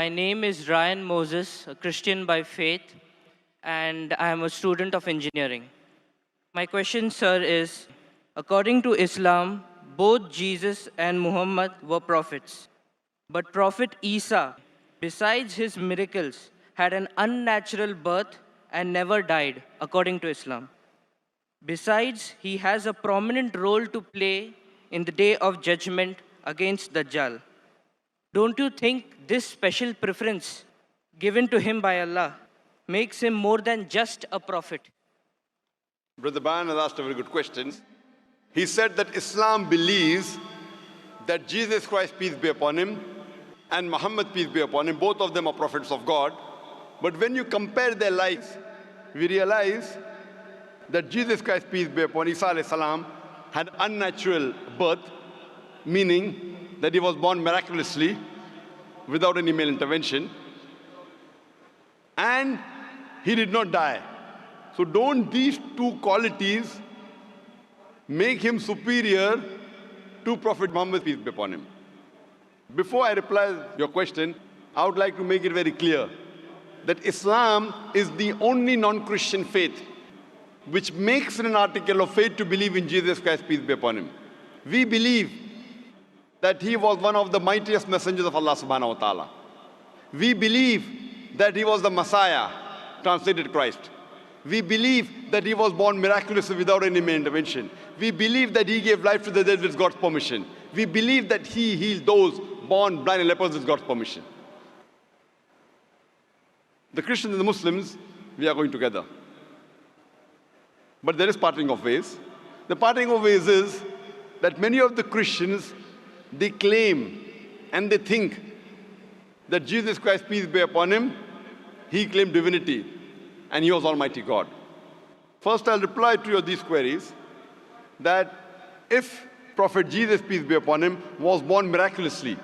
My name is Ryan Moses, a Christian by faith, and I am a student of engineering. My question, sir, is according to Islam, both Jesus and Muhammad were prophets. But Prophet Isa, besides his miracles, had an unnatural birth and never died, according to Islam. Besides, he has a prominent role to play in the day of judgment against Dajjal. Don't you think this special preference given to him by Allah makes him more than just a prophet? Brother Bayan has asked a very good question. He said that Islam believes that Jesus Christ, peace be upon him, and Muhammad, peace be upon him, both of them are prophets of God. But when you compare their lives, we realize that Jesus Christ, peace be upon Isa alayhi salam, had unnatural birth, meaning that he was born miraculously without any male intervention, and he did not die. So don't these two qualities make him superior to Prophet Muhammad, peace be upon him? Before I reply your question, I would like to make it very clear that Islam is the only non-Christian faith which makes it an article of faith to believe in Jesus Christ, peace be upon him. We believe that he was one of the mightiest messengers of Allah subhanahu wa ta'ala. We believe that he was the Messiah, translated Christ. We believe that he was born miraculously without any male intervention. We believe that he gave life to the dead with God's permission. We believe that he healed those born blind and lepers with God's permission. The Christians and the Muslims, we are going together. But there is parting of ways. The parting of ways is that many of the Christians, they claim and they think that Jesus Christ, peace be upon him, he claimed divinity and he was Almighty God. First, I'll reply to these queries that if Prophet Jesus, peace be upon him, was born miraculously,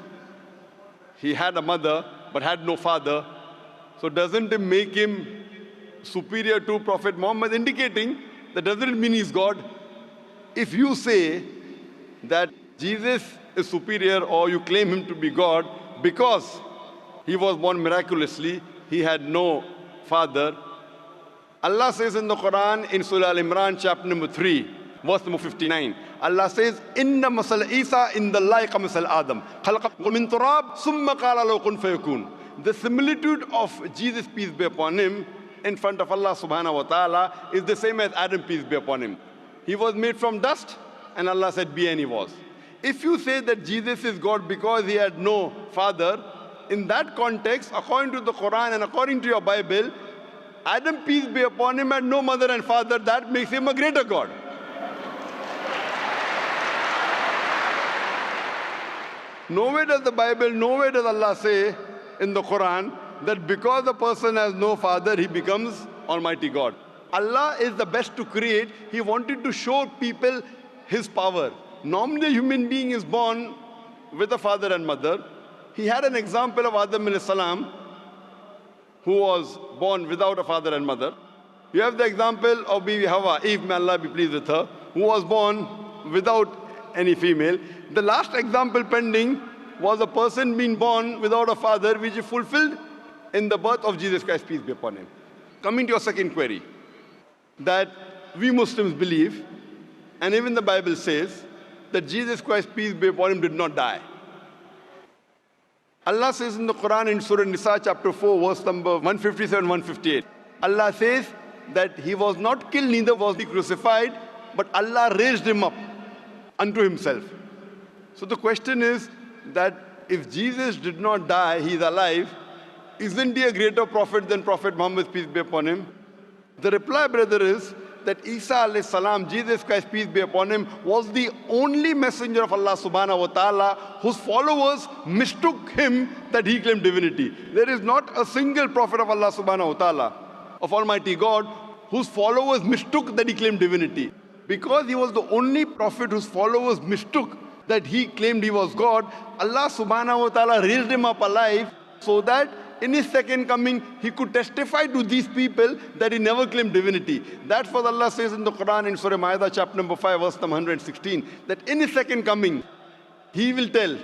he had a mother but had no father, so doesn't it make him superior to Prophet Muhammad, indicating that doesn't mean he's God? If you say that Jesus is superior or you claim him to be God because he was born miraculously, he had no father. Allah says in the Quran in Surah Al-Imran chapter number 3, verse number 59, Allah says, Inna masal Isa indallahi kamisal Adam, khalaqahu min turab, summa qala lahu kun fayakun. The similitude of Jesus, peace be upon him, in front of Allah subhanahu wa ta'ala is the same as Adam, peace be upon him. He was made from dust and Allah said be, and he was. If you say that Jesus is God because he had no father, in that context, according to the Quran and according to your Bible, Adam, peace be upon him, had no mother and father. That makes him a greater God. Nowhere does the Bible, nowhere does Allah say in the Quran that because a person has no father, he becomes Almighty God. Allah is the best to create. He wanted to show people his power. Normally, a human being is born with a father and mother. He had an example of Adam alayhi salam, who was born without a father and mother. You have the example of Bibi Hawa, Eve, may Allah be pleased with her, who was born without any female. The last example pending was a person being born without a father, which is fulfilled in the birth of Jesus Christ, peace be upon him. Coming to your second query, that we Muslims believe, and even the Bible says, that Jesus Christ, peace be upon him, did not die. Allah says in the Quran in Surah Nisa chapter 4, verse number 157, 158, Allah says that he was not killed, neither was he crucified, but Allah raised him up unto himself. So the question is that if Jesus did not die, he is alive, isn't he a greater prophet than Prophet Muhammad, peace be upon him? The reply, brother, is that Isa alayhi salam, Jesus Christ, peace be upon him, was the only messenger of Allah subhanahu wa ta'ala whose followers mistook him that he claimed divinity. There is not a single prophet of Allah subhanahu wa ta'ala, of Almighty God, whose followers mistook that he claimed divinity. Because he was the only prophet whose followers mistook that he claimed he was God, Allah subhanahu wa ta'ala raised him up alive so that in his second coming, he could testify to these people that he never claimed divinity. That's what Allah says in the Quran in Surah Ma'idah chapter number 5, verse number 116, that in his second coming, he will tell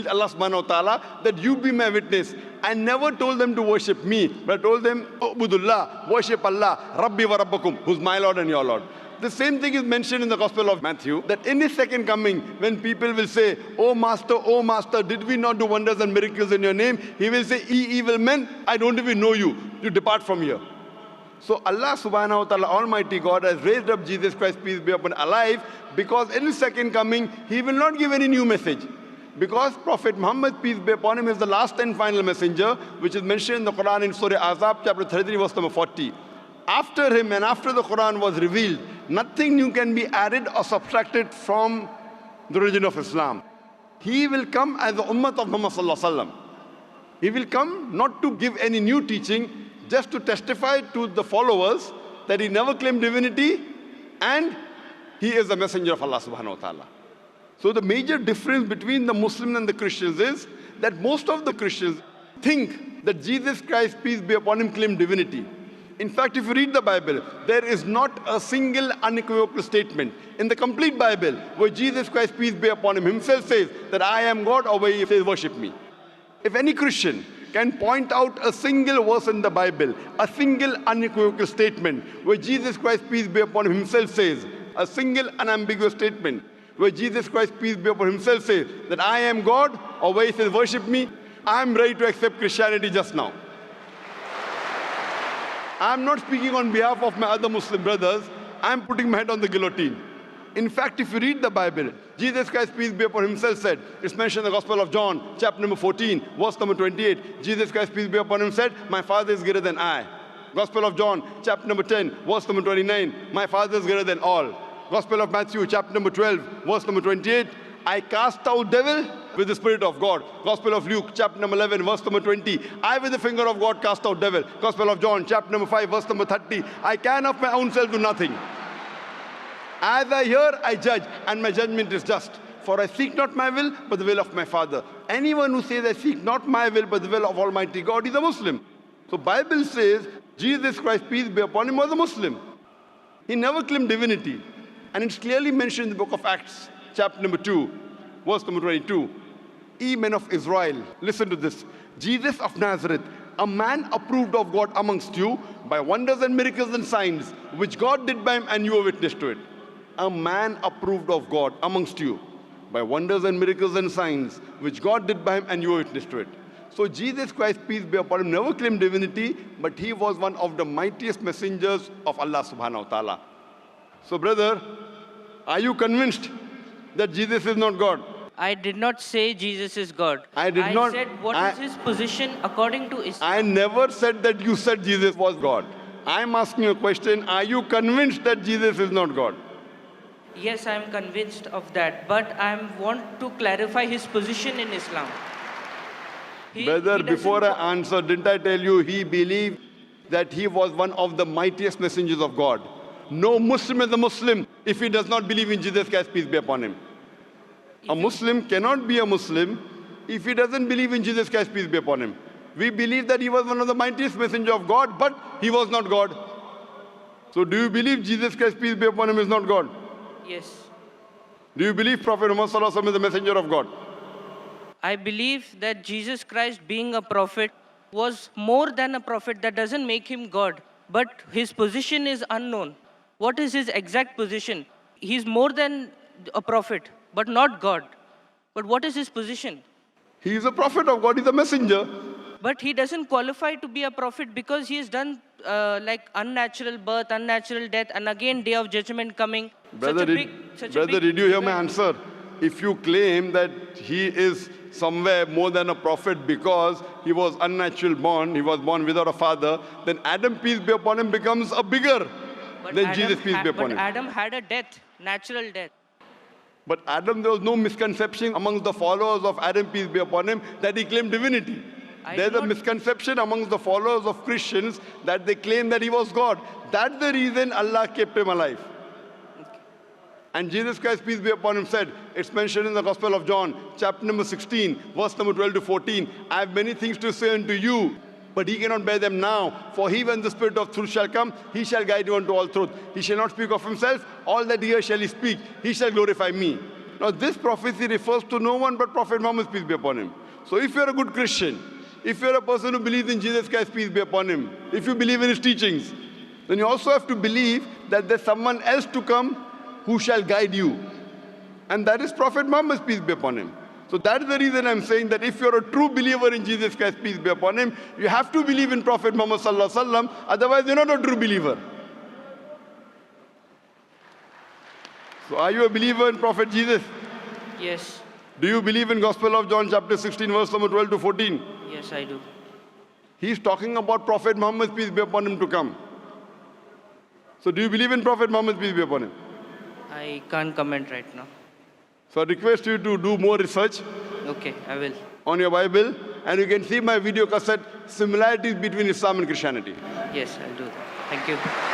Allah subhanahu wa ta'ala, that you be my witness. I never told them to worship me, but I told them, Ubudullah, worship Allah, Rabbi wa Rabbakum, who's my Lord and your Lord. The same thing is mentioned in the Gospel of Matthew, that in his second coming, when people will say, oh Master, did we not do wonders and miracles in your name? He will say, ye evil men, I don't even know you. You depart from here. So Allah subhanahu wa ta'ala, Almighty God, has raised up Jesus Christ, peace be upon him, alive, because in his second coming, he will not give any new message. Because Prophet Muhammad, peace be upon him, is the last and final messenger, which is mentioned in the Quran in Surah Azab, chapter 33, verse number 40. After him and after the Quran was revealed, nothing new can be added or subtracted from the religion of Islam. He will come as the ummah of Muhammad sallallahu alaihi wasallam. He will come not to give any new teaching, just to testify to the followers that he never claimed divinity and he is the messenger of Allah subhanahu wa ta'ala. So the major difference between the Muslims and the Christians is that most of the Christians think that Jesus Christ, peace be upon him, claimed divinity. In fact, if you read the Bible, there is not a single unequivocal statement in the complete Bible where Jesus Christ, peace be upon him, himself says that I am God, or where he says worship me. If any Christian can point out a single verse in the Bible, a single unequivocal statement where Jesus Christ, peace be upon him, himself says, a single unambiguous statement where Jesus Christ, peace be upon him, himself says that I am God, or where he says worship me, I am ready to accept Christianity just now. I am not speaking on behalf of my other Muslim brothers. I am putting my head on the guillotine. In fact, if you read the Bible, Jesus Christ, peace be upon him, himself said, it's mentioned in the Gospel of John, chapter number 14, verse number 28. Jesus Christ, peace be upon him, said, my Father is greater than I. Gospel of John, chapter number 10, verse number 29, my Father is greater than all. Gospel of Matthew, chapter number 12, verse number 28, I cast out devil with the Spirit of God. Gospel of Luke, chapter number 11, verse number 20, I with the finger of God cast out devil. Gospel of John, chapter number 5, verse number 30, I can of my own self do nothing. As I hear, I judge, and my judgment is just. For I seek not my will, but the will of my Father. Anyone who says, I seek not my will, but the will of Almighty God, is a Muslim. So Bible says, Jesus Christ, peace be upon him, was a Muslim. He never claimed divinity. And it's clearly mentioned in the book of Acts, chapter number 2, verse number 22. Ye men of Israel, listen to this. Jesus of Nazareth, a man approved of God amongst you by wonders and miracles and signs, which God did by him, and you are witness to it. A man approved of God amongst you by wonders and miracles and signs, which God did by him, and you are witness to it. So Jesus Christ, peace be upon him, never claimed divinity, but he was one of the mightiest messengers of Allah subhanahu wa ta'ala. So brother, are you convinced that Jesus is not God? I did not say Jesus is God. I said what is his position according to Islam. I never said that you said Jesus was God. I'm asking you a question. Are you convinced that Jesus is not God? Yes, I am convinced of that, but I want to clarify his position in Islam. Brother, before I answer, didn't I tell you he believed that he was one of the mightiest messengers of God? No Muslim is a Muslim if he does not believe in Jesus Christ, peace be upon him. A Muslim cannot be a Muslim if he doesn't believe in Jesus Christ, peace be upon him. We believe that he was one of the mightiest messengers of God, but he was not God. So do you believe Jesus Christ, peace be upon him, is not God? Yes. Do you believe Prophet Muhammad sallallahu alaihi wasallam is the messenger of God? I believe that Jesus Christ, being a prophet, was more than a prophet. That doesn't make him God, but his position is unknown. What is his exact position? He's more than a prophet, but not God. But what is his position? He is a prophet of God, he's a messenger. But he doesn't qualify to be a prophet because he has done like unnatural birth, unnatural death, and again day of judgment coming. Brother, did you hear my answer? If you claim that he is somewhere more than a prophet because he was unnatural born, he was born without a father, then Adam, peace be upon him, becomes a bigger than Jesus, peace be upon him. But Adam had a death, natural death. But Adam, there was no misconception amongst the followers of Adam, peace be upon him, that he claimed divinity. There's a misconception amongst the followers of Christians that they claim that he was God. That's the reason Allah kept him alive. And Jesus Christ, peace be upon him, said, it's mentioned in the Gospel of John, chapter number 16, verse number 12 to 14, I have many things to say unto you, but he cannot bear them now. For he, when the Spirit of truth shall come, he shall guide you unto all truth. He shall not speak of himself, all that he hears shall he speak. He shall glorify me. Now this prophecy refers to no one but Prophet Muhammad, peace be upon him. So if you're a good Christian, if you're a person who believes in Jesus Christ, peace be upon him, if you believe in his teachings, then you also have to believe that there's someone else to come who shall guide you. And that is Prophet Muhammad, peace be upon him. So that is the reason I'm saying that if you're a true believer in Jesus Christ, peace be upon him, you have to believe in Prophet Muhammad sallallahu alaihi wasallam, otherwise you're not a true believer. So are you a believer in Prophet Jesus? Yes. Do you believe in Gospel of John chapter 16 verse number 12 to 14? Yes, I do. He's talking about Prophet Muhammad, peace be upon him, to come. So do you believe in Prophet Muhammad, peace be upon him? I can't comment right now. So I request you to do more research Okay, I will. on your Bible, and you can see my video cassette, similarities between Islam and Christianity. Yes, I'll do that. Thank you.